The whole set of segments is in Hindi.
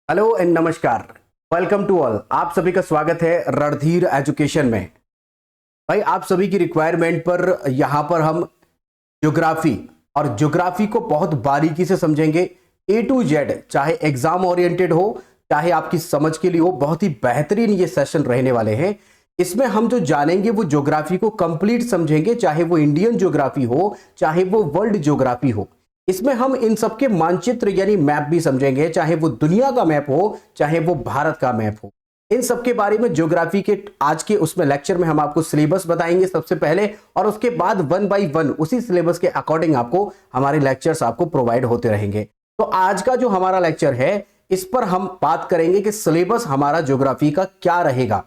हेलो एंड नमस्कार। Welcome to all. आप सभी का स्वागत है रणधीर एजुकेशन में। भाई आप सभी की रिक्वायरमेंट पर यहाँ पर हम ज्योग्राफी और ज्योग्राफी को बहुत बारीकी से समझेंगे, ए टू जेड, चाहे एग्जाम ओरिएंटेड हो चाहे आपकी समझ के लिए हो। बहुत ही बेहतरीन ये सेशन रहने वाले हैं। इसमें हम जो जानेंगे वो ज्योग्राफी को कंप्लीट समझेंगे, चाहे वो इंडियन ज्योग्राफी हो चाहे वो वर्ल्ड ज्योग्राफी हो। इसमें हम इन सबके मानचित्र यानी मैप भी समझेंगे, चाहे वो दुनिया का मैप हो चाहे वो भारत का मैप हो। इन सबके बारे में ज्योग्राफी के आज के उसमें लेक्चर में हम आपको सिलेबस बताएंगे सबसे पहले, और उसके बाद वन बाय वन उसी सिलेबस के अकॉर्डिंग आपको हमारे लेक्चर्स आपको प्रोवाइड होते रहेंगे। तो आज का जो हमारा लेक्चर है इस पर हम बात करेंगे कि सिलेबस हमारा ज्योग्राफी का क्या रहेगा।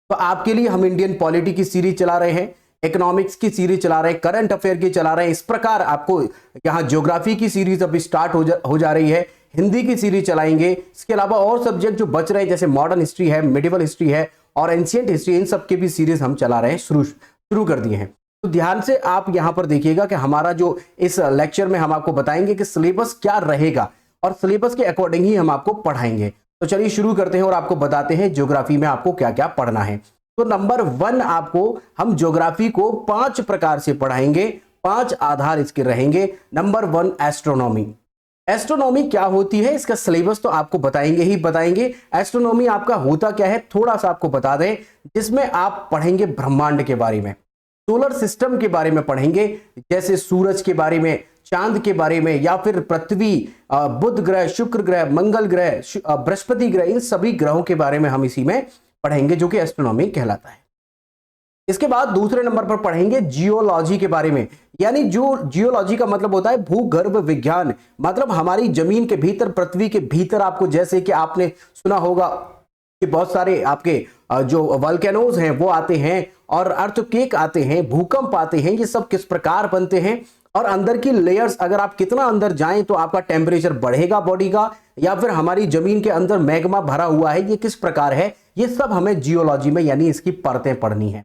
तो आपके लिए हम इंडियन पॉलिटी की सीरीज चला रहे हैं, इकोनॉमिक्स की सीरीज चला रहे हैं, करंट अफेयर की चला रहे हैं। इस प्रकार आपको यहाँ ज्योग्राफी की सीरीज अभी स्टार्ट हो जा रही है, हिंदी की सीरीज चलाएंगे। इसके अलावा और सब्जेक्ट जो बच रहे हैं जैसे मॉडर्न हिस्ट्री है, मिडिवल हिस्ट्री है और एंशिएंट हिस्ट्री, इन सब की भी सीरीज हम चला रहे हैं, शुरू कर दिए हैं। तो ध्यान से आप यहाँ पर देखिएगा कि हमारा जो इस लेक्चर में हम आपको बताएंगे कि सिलेबस क्या रहेगा और सिलेबस के अकॉर्डिंग ही हम आपको पढ़ाएंगे। तो चलिए शुरू करते हैं और आपको बताते हैं ज्योग्राफी में आपको क्या क्या पढ़ना है। तो नंबर वन, आपको हम ज्योग्राफी को 5 प्रकार से पढ़ाएंगे, 5 आधार इसके रहेंगे। Number one, astronomy. एस्ट्रोनॉमी क्या होती है, इसका सिलेबस तो आपको बताएंगे ही बताएंगे। एस्ट्रोनॉमी आपका होता क्या है थोड़ा सा आपको बता दें, जिसमें आप पढ़ेंगे ब्रह्मांड के बारे में, सोलर सिस्टम के बारे में पढ़ेंगे, जैसे सूरज के बारे में, चांद के बारे में, या फिर पृथ्वी, बुध ग्रह, शुक्र ग्रह, मंगल ग्रह, बृहस्पति ग्रह, इन सभी ग्रहों के बारे में हम इसी में पढ़ेंगे, जो कि एस्ट्रोनॉमी कहलाता है। इसके बाद दूसरे नंबर पर पढ़ेंगे जियोलॉजी के बारे में, यानी जो जियोलॉजी का मतलब होता है भूगर्भ विज्ञान, मतलब हमारी जमीन के भीतर, पृथ्वी के भीतर, आपको जैसे कि आपने सुना होगा कि बहुत सारे आपके जो वोल्केनोज हैं वो आते हैं और अर्थक्वेक आते हैं, भूकंप आते हैं, ये सब किस प्रकार बनते हैं, और अंदर की लेयर्स, अगर आप कितना अंदर जाएं तो आपका टेम्परेचर बढ़ेगा बॉडी का, या फिर हमारी जमीन के अंदर मैग्मा भरा हुआ है, ये किस प्रकार है, ये सब हमें जियोलॉजी में यानी इसकी परतें पढ़नी है।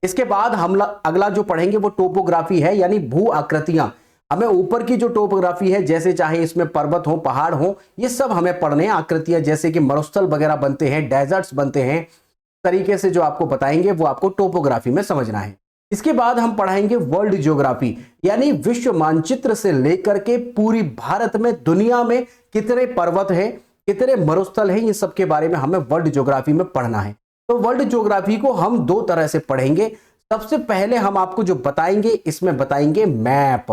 इसके बाद हम अगला जो पढ़ेंगे वो टोपोग्राफी है, यानी भू आकृतियां। हमें ऊपर की जो टोपोग्राफी है, जैसे चाहे इसमें पर्वत हो, पहाड़ हो, ये सब हमें पढ़ने हैं। आकृतियां जैसे कि मरुस्थल वगैरह बनते हैं, डेजर्ट्स बनते हैं, तरीके से जो आपको बताएंगे वो आपको टोपोग्राफी में समझना है। इसके बाद हम पढ़ाएंगे वर्ल्ड ज्योग्राफी, यानी विश्व मानचित्र से लेकर के पूरी भारत में, दुनिया में कितने पर्वत हैं, कितने मरुस्थल हैं, ये सब के बारे में हमें वर्ल्ड ज्योग्राफी में पढ़ना है। तो वर्ल्ड ज्योग्राफी को हम 2 तरह से पढ़ेंगे। सबसे पहले हम आपको जो बताएंगे, इसमें बताएंगे मैप,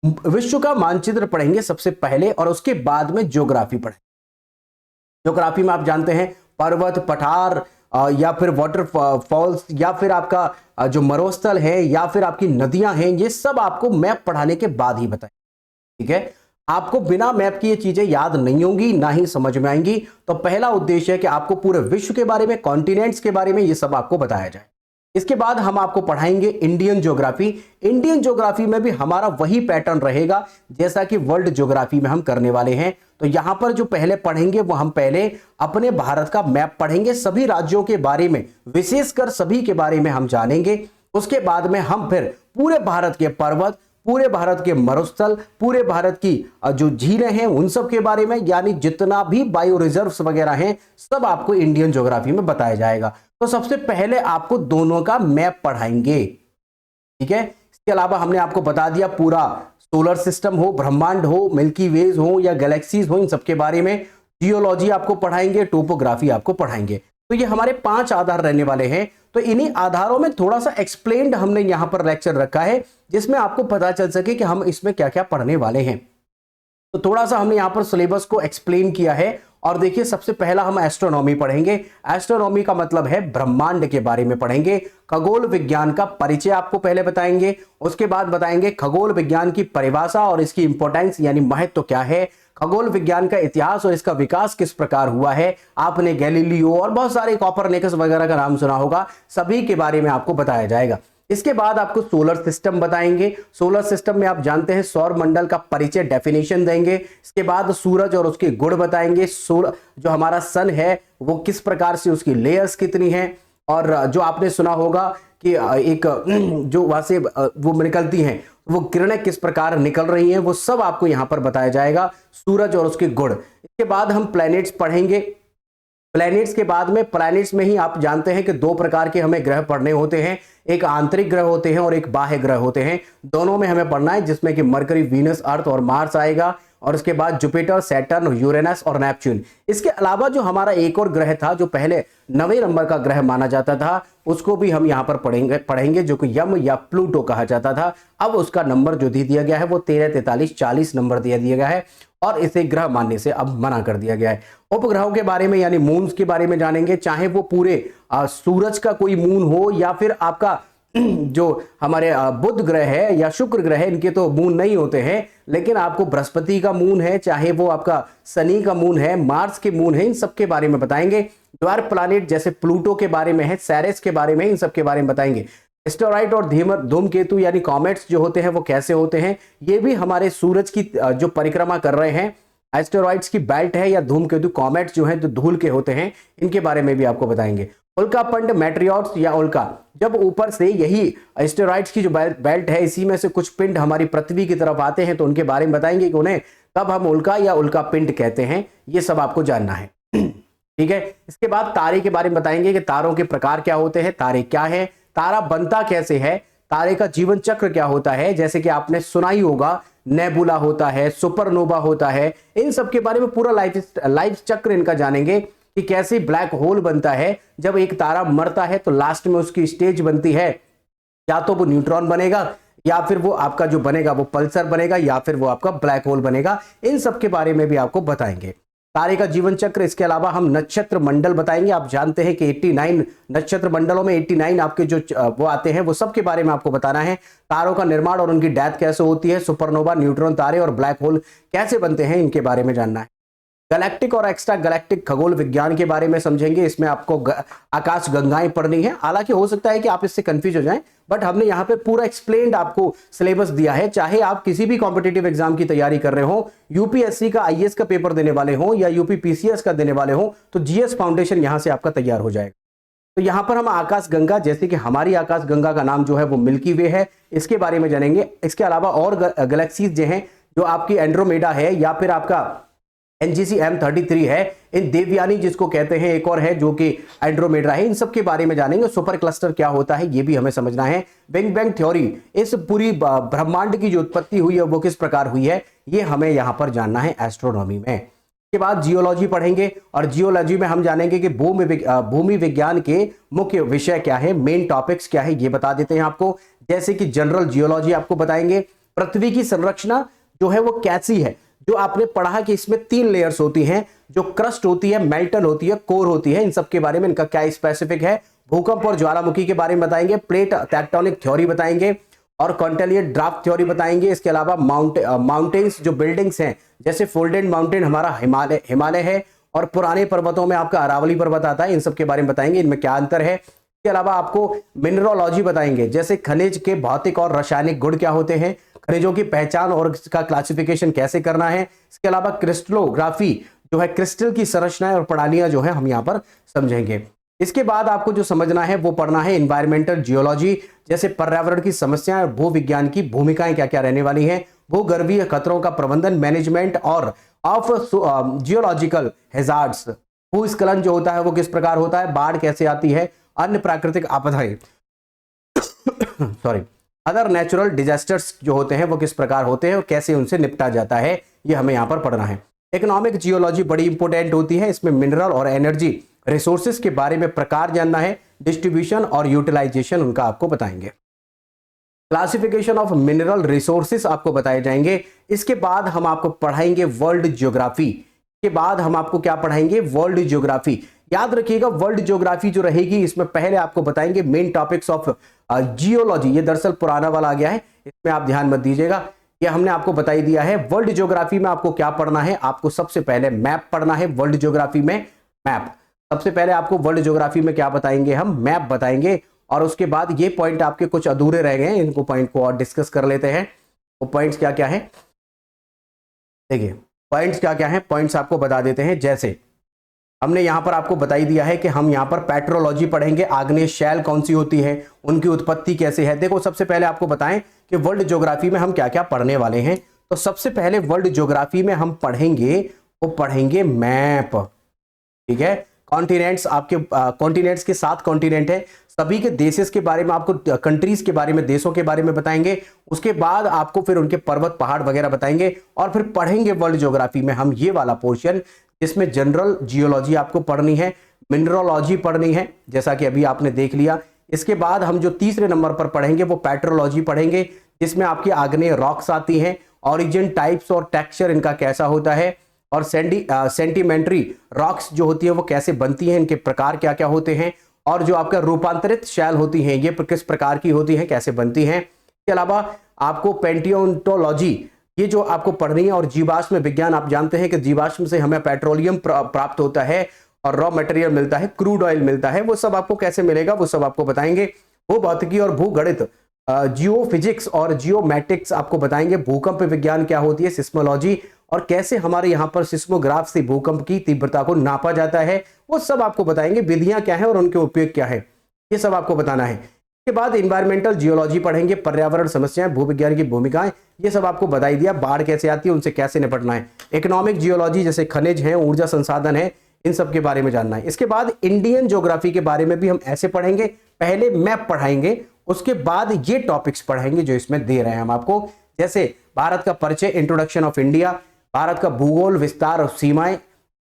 विश्व का मानचित्र पढ़ेंगे सबसे पहले, और उसके बाद में ज्योग्राफी पढ़ेंगे। ज्योग्राफी में आप जानते हैं पर्वत, पठार, या फिर वाटरफॉल्स, या फिर आपका जो मरुस्थल है, या फिर आपकी नदियां हैं, ये सब आपको मैप पढ़ाने के बाद ही बताएं। ठीक है, आपको बिना मैप की ये चीजें याद नहीं होंगी, ना ही समझ में आएंगी। तो पहला उद्देश्य है कि आपको पूरे विश्व के बारे में, कॉन्टिनेंट्स के बारे में ये सब आपको बताया जाए। इसके बाद हम आपको पढ़ाएंगे इंडियन ज्योग्राफी। इंडियन ज्योग्राफी में भी हमारा वही पैटर्न रहेगा जैसा कि वर्ल्ड ज्योग्राफी में हम करने वाले हैं। तो यहां पर जो पहले पढ़ेंगे वो हम पहले अपने भारत का मैप पढ़ेंगे, सभी राज्यों के बारे में, विशेषकर सभी के बारे में हम जानेंगे। उसके बाद में हम फिर पूरे भारत के पर्वत, पूरे भारत के मरुस्थल, पूरे भारत की जो झीलें हैं उन सब के बारे में, यानी जितना भी बायो रिजर्व्स वगैरह हैं, सब आपको इंडियन ज्योग्राफी में बताया जाएगा। तो सबसे पहले आपको दोनों का मैप पढ़ाएंगे। ठीक है, इसके अलावा हमने आपको बता दिया पूरा सोलर सिस्टम हो, ब्रह्मांड हो, मिल्की वेज हो या गैलेक्सीज हो, इन सबके बारे में। जियोलॉजी आपको पढ़ाएंगे, टोपोग्राफी आपको पढ़ाएंगे। तो ये हमारे 5 आधार रहने वाले हैं। तो इन्हीं आधारों में थोड़ा सा एक्सप्लेन्ड हमने यहां पर लेक्चर रखा है, जिसमें आपको पता चल सके कि हम इसमें क्या क्या पढ़ने वाले हैं। तो थोड़ा सा हमने यहां पर सिलेबस को एक्सप्लेन किया है। और देखिए, सबसे पहला हम एस्ट्रोनॉमी पढ़ेंगे। एस्ट्रोनॉमी का मतलब है ब्रह्मांड के बारे में पढ़ेंगे। खगोल विज्ञान का परिचय आपको पहले बताएंगे, उसके बाद बताएंगे खगोल विज्ञान की परिभाषा और इसकी इंपॉर्टेंस यानी महत्व क्या है, खगोल विज्ञान का इतिहास और इसका विकास किस प्रकार हुआ है। आपने गैलीलियो और बहुत सारे कोपरनिकस वगैरह का नाम सुना होगा, सभी के बारे में आपको बताया जाएगा। इसके बाद आपको सोलर सिस्टम बताएंगे। सोलर सिस्टम में आप जानते हैं सौर मंडल का परिचय, डेफिनेशन देंगे। इसके बाद सूरज और उसके गुण बताएंगे। जो हमारा सन है वो किस प्रकार से, उसकी लेयर्स कितनी हैं, और जो आपने सुना होगा कि एक जो वहां से वो निकलती हैं वो किरणें किस प्रकार निकल रही हैं वो सब आपको यहां पर बताया जाएगा, सूरज और उसके गुण। इसके बाद हम प्लैनेट्स पढ़ेंगे। प्लैनेट्स के बाद में, प्लैनेट्स में ही आप जानते हैं कि दो प्रकार के हमें ग्रह पढ़ने होते हैं, एक आंतरिक ग्रह होते हैं और एक बाह्य ग्रह होते हैं। दोनों में हमें पढ़ना है, जिसमें कि मरकरी, वीनस, अर्थ और मार्स आएगा, और उसके बाद जुपिटर, सैटर्न, यूरेनस और नेपच्यून। इसके अलावा जो हमारा एक और ग्रह था जो पहले 9वें नंबर का ग्रह माना जाता था, उसको भी हम यहां पर पढ़ेंगे जो कि यम या प्लूटो कहा जाता था। अब उसका नंबर जो दिया गया है वो 13, 43, 40 नंबर दिया गया है और इसे ग्रह मानने से अब मना कर दिया गया है। उपग्रहों के बारे में यानी मून्स के बारे में जानेंगे, चाहे वो पूरे सूरज का कोई मून हो या फिर आपका जो हमारे बुध ग्रह है या शुक्र ग्रह है, इनके तो मून नहीं होते हैं, लेकिन आपको बृहस्पति का मून है, चाहे वो आपका शनि का मून है, मार्स के मून है, इन सब के बारे में बताएंगे। द्वार प्लैनेट जैसे प्लूटो के बारे में है, सेरेस के बारे में, इन सब के बारे में बताएंगे। एस्टेरॉइड और धूमकेतु यानी कॉमेट्स जो होते हैं वो कैसे होते हैं, ये भी हमारे सूरज की जो परिक्रमा कर रहे हैं, एस्टेरॉइड्स की बेल्ट है या धूमकेतु, कॉमेट्स जो हैं जो धूल के होते हैं, इनके बारे में भी आपको बताएंगे। उल्का पिंड, मेट्रियोट्स या उल्का, जब ऊपर से यही एस्टेरॉइड्स की जो बेल्ट है, इसी में से कुछ पिंड हमारी पृथ्वी की तरफ आते हैं, तो उनके बारे में बताएंगे कि उन्हें कब हम उल्का या उल्का पिंड कहते हैं, ये सब आपको जानना है। ठीक है। इसके बाद तारे के बारे में बताएंगे कि तारों के प्रकार क्या होते हैं, तारे क्या है, तारा बनता कैसे है, तारे का जीवन चक्र क्या होता है, जैसे कि आपने सुना ही होगा नेबुला होता है, सुपरनोवा होता है, इन सब के बारे में पूरा लाइफ चक्र इनका जानेंगे कि कैसे ब्लैक होल बनता है। जब एक तारा मरता है तो लास्ट में उसकी स्टेज बनती है, या तो वो न्यूट्रॉन बनेगा या फिर वो आपका जो बनेगा वो पल्सर बनेगा या फिर वो आपका ब्लैक होल बनेगा। इन सब के बारे में भी आपको बताएंगे, तारे का जीवन चक्र। इसके अलावा हम नक्षत्र मंडल बताएंगे। आप जानते हैं कि 89 नक्षत्र मंडलों में 89 आपके जो वो आते हैं, वो सब के बारे में आपको बताना है। तारों का निर्माण और उनकी डेथ कैसे होती है, सुपरनोवा, न्यूट्रॉन तारे और ब्लैक होल कैसे बनते हैं, इनके बारे में जानना है। गैलेक्टिक और एक्स्ट्रा गैलेक्टिक खगोल विज्ञान के बारे में समझेंगे। इसमें आपको आकाश गंगाएं पढ़नी है। हालांकि हो सकता है कि आप इससे कंफ्यूज हो जाएं, बट हमने यहाँ पे पूरा एक्सप्लेन्ड आपको सिलेबस दिया है। चाहे आप किसी भी कॉम्पिटिटिव एग्जाम की तैयारी कर रहे हो, यूपीएससी का आईएएस का पेपर देने वाले हो या यूपी पीसीएस का देने वाले हो, तो जीएस फाउंडेशन यहाँ से आपका तैयार हो जाएगा। तो यहाँ पर हम आकाश गंगा, जैसे कि हमारी आकाश गंगा का नाम जो है वो मिल्की वे है, इसके बारे में जानेंगे। इसके अलावा और गैलेक्सीज जो हैं, जो आपकी एंड्रोमेडा है या फिर आपका NGC M33 है, इन देवयानी जिसको कहते हैं, एक और है जो कि एंड्रोमेडा है, इन सब के बारे में जानेंगे। सुपर क्लस्टर क्या होता है ये भी हमें समझना है। बिग बैंग थ्योरी, इस पूरी ब्रह्मांड की जो उत्पत्ति हुई है वो किस प्रकार हुई है, ये हमें यहां पर जानना है एस्ट्रोनॉमी में। के बाद जियोलॉजी पढ़ेंगे और जियोलॉजी में हम जानेंगे कि भूमि विज्ञान के मुख्य विषय क्या है, मेन टॉपिक्स क्या है, ये बता देते हैं आपको। जैसे कि जनरल जियोलॉजी आपको बताएंगे, पृथ्वी की संरचना जो है वो कैसी है, जो आपने पढ़ा कि इसमें 3 लेयर्स होती हैं, जो क्रस्ट होती है, मेल्टन होती है, कोर होती है, इन सब के बारे में इनका क्या स्पेसिफिक है। भूकंप और ज्वालामुखी के बारे में बताएंगे, प्लेट टेक्टोनिक थ्योरी बताएंगे और कॉन्टिनेंटल ड्राफ्ट थ्योरी बताएंगे। इसके अलावा माउंटेन्स जो बिल्डिंग्स हैं, जैसे फोल्डेड माउंटेन हमारा हिमालय है और पुराने पर्वतों में आपका अरावली पर्वत आता है, इन सब के बारे में बताएंगे, इनमें क्या अंतर है। इसके अलावा आपको मिनरोलॉजी बताएंगे, जैसे खनिज के भौतिक और रासायनिक गुण क्या होते हैं, खनिजों की पहचान और इसका क्लासिफिकेशन कैसे करना है। इसके अलावा क्रिस्टलोग्राफी जो है, क्रिस्टल की संरचनाएं और प्रणालियां जो है हम यहाँ पर समझेंगे। इसके बाद आपको जो समझना है वो पढ़ना है एनवायरमेंटल जियोलॉजी, जैसे पर्यावरण की समस्याएं और भूविज्ञान की भूमिकाएं क्या क्या रहने वाली हैं, भूगर्भीय खतरों का प्रबंधन, मैनेजमेंट और ऑफ जियोलॉजिकल हैजार्ड्स, भूस्खलन जो होता है वो किस प्रकार होता है, बाढ़ कैसे आती है, अन्य प्राकृतिक आपदाएं सॉरी अदर नेचुरल डिजास्टर्स जो होते हैं वो किस प्रकार होते हैं और कैसे उनसे निपटा जाता है, ये हमें यहाँ पर पढ़ना है। इकोनॉमिक जियोलॉजी बड़ी इंपॉर्टेंट होती है, इसमें मिनरल और एनर्जी रिसोर्सेज के बारे में प्रकार जानना है, डिस्ट्रीब्यूशन और यूटिलाइजेशन उनका आपको बताएंगे। क्लासिफिकेशन ऑफ मिनरल रिसोर्सेज आपको बताए जाएंगे। इसके बाद हम आपको पढ़ाएंगे वर्ल्ड ज्योग्राफी। के बाद हम आपको क्या पढ़ाएंगे, वर्ल्ड ज्योग्राफी। याद रखिएगा वर्ल्ड ज्योग्राफी जो रहेगी, इसमें पहले आपको बताएंगे मेन टॉपिक्स ऑफ जियोलॉजी। ये दरअसल पुराना वाला आ गया है, इसमें आप ध्यान मत दीजिएगा, ये हमने आपको बता ही दिया है। वर्ल्ड ज्योग्राफी में आपको क्या पढ़ना है, आपको सबसे पहले मैप पढ़ना है। वर्ल्ड ज्योग्राफी में मैप, सबसे पहले आपको वर्ल्ड ज्योग्राफी में क्या बताएंगे, हम मैप बताएंगे। और उसके बाद ये पॉइंट आपके कुछ अधूरे रह गए हैं, इनको पॉइंट को और डिस्कस कर लेते हैं। वो पॉइंट्स क्या क्या है, देखिए पॉइंट्स क्या क्या है, पॉइंट्स आपको बता देते हैं। जैसे हमने यहाँ पर आपको बताई दिया है कि हम यहाँ पर पेट्रोलॉजी पढ़ेंगे, आग्नेय शैल कौन सी होती है, उनकी उत्पत्ति कैसे है। देखो सबसे पहले आपको बताएं कि वर्ल्ड ज्योग्राफी में हम क्या क्या पढ़ने वाले हैं। तो सबसे पहले वर्ल्ड ज्योग्राफी में हम पढ़ेंगे, वो पढ़ेंगे मैप, ठीक है। कॉन्टिनेंट्स, आपके कॉन्टिनेंट्स के 7 कॉन्टिनेंट है, सभी के देशेस के बारे में, आपको कंट्रीज के बारे में, देशों के बारे में बताएंगे। उसके बाद आपको फिर उनके पर्वत पहाड़ वगैरह बताएंगे और फिर पढ़ेंगे वर्ल्ड ज्योग्राफी में हम ये वाला पोर्शन जिसमें जनरल जियोलॉजी आपको पढ़नी है, मिनरलॉजी पढ़नी है, जैसा कि अभी आपने देख लिया। इसके बाद हम जो तीसरे नंबर पर पढ़ेंगे वो पेट्रोलॉजी पढ़ेंगे, जिसमें आपकी आग्नेय रॉक्स आती हैं, ऑरिजिन, टाइप्स और टेक्सचर इनका कैसा होता है, और सेंटिमेंट्री रॉक्स जो होती है वो कैसे बनती हैं, इनके प्रकार क्या क्या होते हैं, और जो आपका रूपांतरित शैल होती हैं ये किस प्रकार की होती हैं, कैसे बनती हैं। इसके अलावा आपको पेंटियोंटोलॉजी ये जो आपको पढ़नी है, और जीवाश्म विज्ञान, आप जानते हैं कि जीवाश्म से हमें पेट्रोलियम प्राप्त होता है और रॉ मटेरियल मिलता है, क्रूड ऑयल मिलता है, वो सब आपको कैसे मिलेगा वो सब आपको बताएंगे। भूभौतिकी और भूगणित, जियोफिजिक्स और जियोमैटिक्स आपको बताएंगे। भूकंप विज्ञान क्या होती है, सिस्मोलॉजी, और कैसे हमारे यहाँ पर सिस्मोग्राफ से भूकंप की तीव्रता को नापा जाता है, वो सब आपको बताएंगे। विधियां क्या है और उनके उपयोग क्या है, ये सब आपको बताना है। इसके बाद इन्वायरमेंटल जियोलॉजी पढ़ेंगे, पर्यावरण समस्याएं, भूविज्ञान की भूमिकाएं, ये सब आपको बताई दिया। बाढ़ कैसे आती है, उनसे कैसे निपटना है। इकोनॉमिक जियोलॉजी, जैसे खनिज है, ऊर्जा संसाधन है, इन सब के बारे में जानना है। इसके बाद इंडियन ज्योग्राफी के बारे में भी हम ऐसे पढ़ेंगे, पहले मैप पढ़ाएंगे, उसके बाद ये टॉपिक्स पढ़ेंगे जो इसमें दे रहे हैं हम आपको, जैसे भारत का परिचय, इंट्रोडक्शन ऑफ इंडिया, भारत का भूगोल, विस्तार और सीमाएं,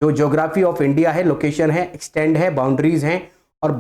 जो ज्योग्राफी ऑफ इंडिया है, लोकेशन है, एक्सटेंड है, बाउंड्रीज हैं, और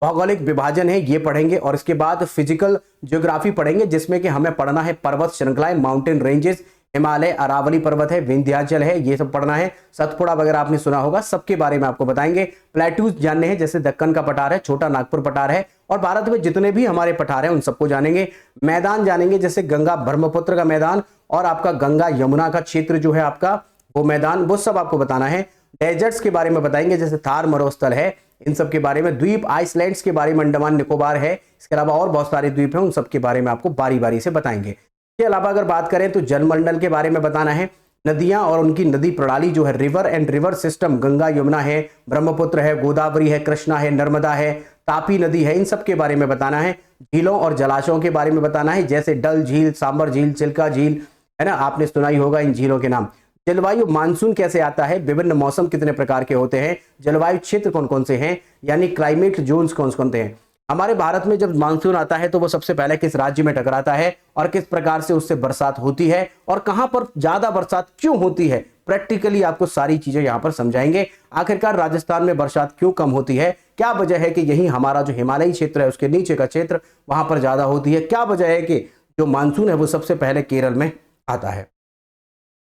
भौगोलिक विभाजन है, ये पढ़ेंगे। और इसके बाद फिजिकल ज्योग्राफी पढ़ेंगे, जिसमें कि हमें पढ़ना है पर्वत श्रृंखलाएं, माउंटेन रेंजेस, हिमालय, अरावली पर्वत है, विंध्याचल है, ये सब पढ़ना है। सतपुड़ा वगैरह आपने सुना होगा, सबके बारे में आपको बताएंगे। प्लेट्यूज जानने हैं, जैसे दक्कन का पठार है, छोटा नागपुर पठार है, और भारत में जितने भी हमारे पठार हैं उन सबको जानेंगे। मैदान जानेंगे, जैसे गंगा ब्रह्मपुत्र का मैदान और आपका गंगा यमुना का क्षेत्र जो है आपका, वो मैदान, वो सब आपको बताना है। डेजर्ट्स के बारे में बताएंगे, जैसे थार मरुस्थल है, इन सब के बारे में। द्वीप, आइसलैंड्स के बारे में, अंडमान निकोबार है, इसके अलावा और बहुत सारे द्वीप हैं, उन सब के बारे में आपको बारी बारी से बताएंगे। इसके अलावा अगर बात करें तो जलमंडल के बारे में बताना है, नदियां और उनकी नदी प्रणाली जो है, river and river system, Ganga Yamuna है, ब्रह्मपुत्र है, गोदावरी है, कृष्णा है, नर्मदा है, तापी नदी है, इन सब के बारे में बताना है। झीलों और जलाशयों के बारे में बताना है, जैसे डल झील, सांबर झील, चिल्का झील, है ना, आपने सुना ही होगा इन झीलों के नाम। जलवायु, मानसून कैसे आता है, विभिन्न मौसम कितने प्रकार के होते हैं, जलवायु क्षेत्र कौन कौन से हैं, यानी क्लाइमेट जोन्स कौन कौन से हैं। हमारे भारत में जब मानसून आता है तो वो सबसे पहले किस राज्य में टकराता है और किस प्रकार से उससे बरसात होती है और कहां पर ज्यादा बरसात क्यों होती है, प्रैक्टिकली आपको सारी चीजें यहां पर समझाएंगे। आखिरकार राजस्थान में बरसात क्यों कम होती है, क्या वजह है कि यही हमारा जो हिमालयी क्षेत्र है उसके नीचे का क्षेत्र वहां पर ज्यादा होती है, क्या वजह है कि जो मानसून है वो सबसे पहले केरल में आता है।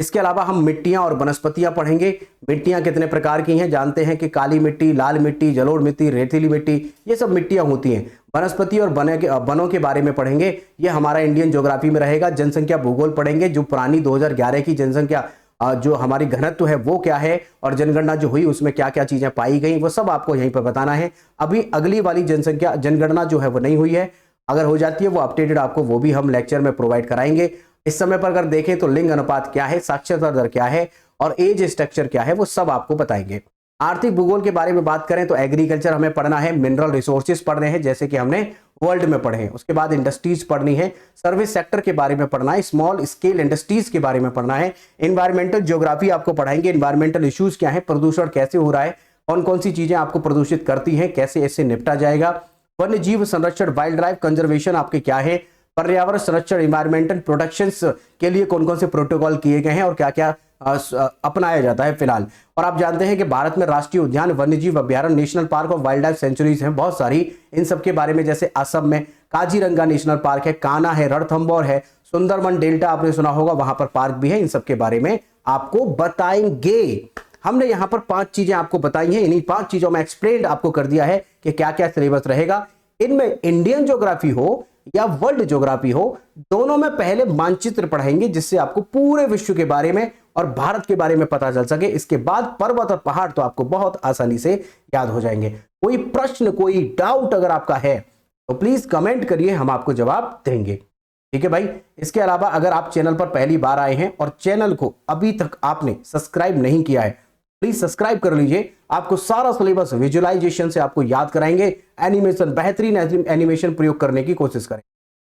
इसके अलावा हम मिट्टियां और वनस्पतियां पढ़ेंगे। मिट्टियां कितने प्रकार की हैं, जानते हैं कि काली मिट्टी, लाल मिट्टी, जलोढ़ मिट्टी, रेतीली मिट्टी, ये सब मिट्टियां होती हैं। वनस्पति और वनों के बारे में पढ़ेंगे, ये हमारा इंडियन ज्योग्राफी में रहेगा। जनसंख्या भूगोल पढ़ेंगे, जो पुरानी 2011 की जनसंख्या जो हमारी घनत्व है वो क्या है, और जनगणना जो हुई उसमें क्या क्या चीजें पाई गई, वो सब आपको यहीं पर बताना है। अभी अगली वाली जनगणना जो है वो नहीं हुई है, अगर हो जाती है वो अपडेटेड आपको वो भी हम लेक्चर में प्रोवाइड कराएंगे। इस समय पर अगर देखें तो लिंग अनुपात क्या है, साक्षरता दर क्या है और एज स्ट्रक्चर क्या है, वो सब आपको बताएंगे। आर्थिक भूगोल के बारे में बात करें तो एग्रीकल्चर हमें पढ़ना है, मिनरल रिसोर्सेज पढ़ने हैं जैसे कि हमने वर्ल्ड में पढ़े हैं। उसके बाद इंडस्ट्रीज पढ़नी है, सर्विस सेक्टर के बारे में पढ़ना है, स्मॉल स्केल इंडस्ट्रीज के बारे में पढ़ना है। एनवायरमेंटल ज्योग्राफी आपको पढ़ाएंगे, एनवायरमेंटल इश्यूज क्या है, प्रदूषण कैसे हो रहा है, कौन कौन सी चीजें आपको प्रदूषित करती हैं, कैसे इससे निपटा जाएगा। वन्य जीव संरक्षण, वाइल्ड लाइफ कंजर्वेशन आपके क्या है, पर्यावरण संरक्षण, इन्वायरमेंटल प्रोटेक्शंस के लिए कौन कौन से प्रोटोकॉल किए गए हैं और क्या क्या अपनाया जाता है फिलहाल। और आप जानते हैं कि भारत में राष्ट्रीय उद्यान, वन्यजीव अभ्यारण्य, नेशनल पार्क और वाइल्ड लाइफ सेंचुरीज हैं बहुत सारी, इन सब के बारे में, जैसे असम में काजीरंगा नेशनल पार्क है, कान्हा है, रणथंभौर है, सुंदरबन डेल्टा आपने सुना होगा, वहां पर पार्क भी है, इन सब के बारे में आपको बताएंगे। हमने यहाँ पर 5 चीजें आपको बताई हैं, इन्हीं 5 चीजों में एक्सप्लेन आपको कर दिया है कि क्या क्या सिलेबस रहेगा। इनमें इंडियन ज्योग्राफी हो या वर्ल्ड ज्योग्राफी हो, दोनों में पहले मानचित्र पढ़ाएंगे जिससे आपको पूरे विश्व के बारे में और भारत के बारे में पता चल सके। इसके बाद पर्वत और पहाड़ तो आपको बहुत आसानी से याद हो जाएंगे। कोई प्रश्न, कोई डाउट अगर आपका है तो प्लीज कमेंट करिए, हम आपको जवाब देंगे। ठीक है भाई। इसके अलावा अगर आप चैनल पर पहली बार आए हैं और चैनल को अभी तक आपने सब्सक्राइब नहीं किया है प्लीज सब्सक्राइब कर लीजिए। आपको सारा सिलेबस विजुअलाइजेशन से आपको याद कराएंगे। एनिमेशन, बेहतरीन एनिमेशन प्रयोग करने की कोशिश करें।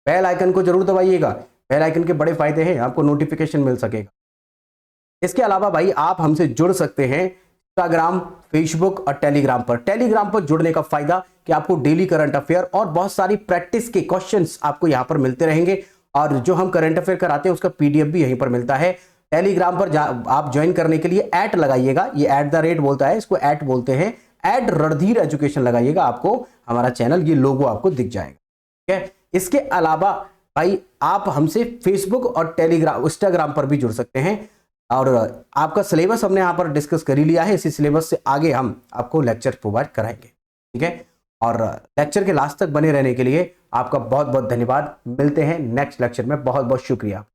बेल आइकन को जरूर दबाइएगा। बेल आइकन के बड़े फायदे हैं, आपको नोटिफिकेशन मिल सकेगा। इसके अलावा भाई आप हमसे जुड़ सकते हैं इंस्टाग्राम, फेसबुक और टेलीग्राम पर। टेलीग्राम पर जुड़ने का फायदा कि आपको डेली करंट अफेयर और बहुत सारी प्रैक्टिस के क्वेश्चंस आपको यहां पर मिलते रहेंगे, और जो हम करंट अफेयर कराते हैं उसका पीडीएफ भी यहीं पर मिलता है। टेलीग्राम पर आप ज्वाइन करने के लिए ऐट लगाइएगा, ये @ बोलता है, इसको ऐट बोलते हैं, @रणधीर एजुकेशन लगाइएगा, आपको हमारा चैनल, ये लोगो आपको दिख जाएगा। ठीक है। इसके अलावा भाई आप हमसे फेसबुक और टेलीग्राम, इंस्टाग्राम पर भी जुड़ सकते हैं, और आपका सिलेबस हमने यहाँ पर डिस्कस कर ही लिया है। इसी सिलेबस से आगे हम आपको लेक्चर प्रोवाइड कराएंगे। ठीक है। और लेक्चर के लास्ट तक बने रहने के लिए आपका बहुत बहुत धन्यवाद। मिलते हैं नेक्स्ट लेक्चर में। बहुत बहुत शुक्रिया।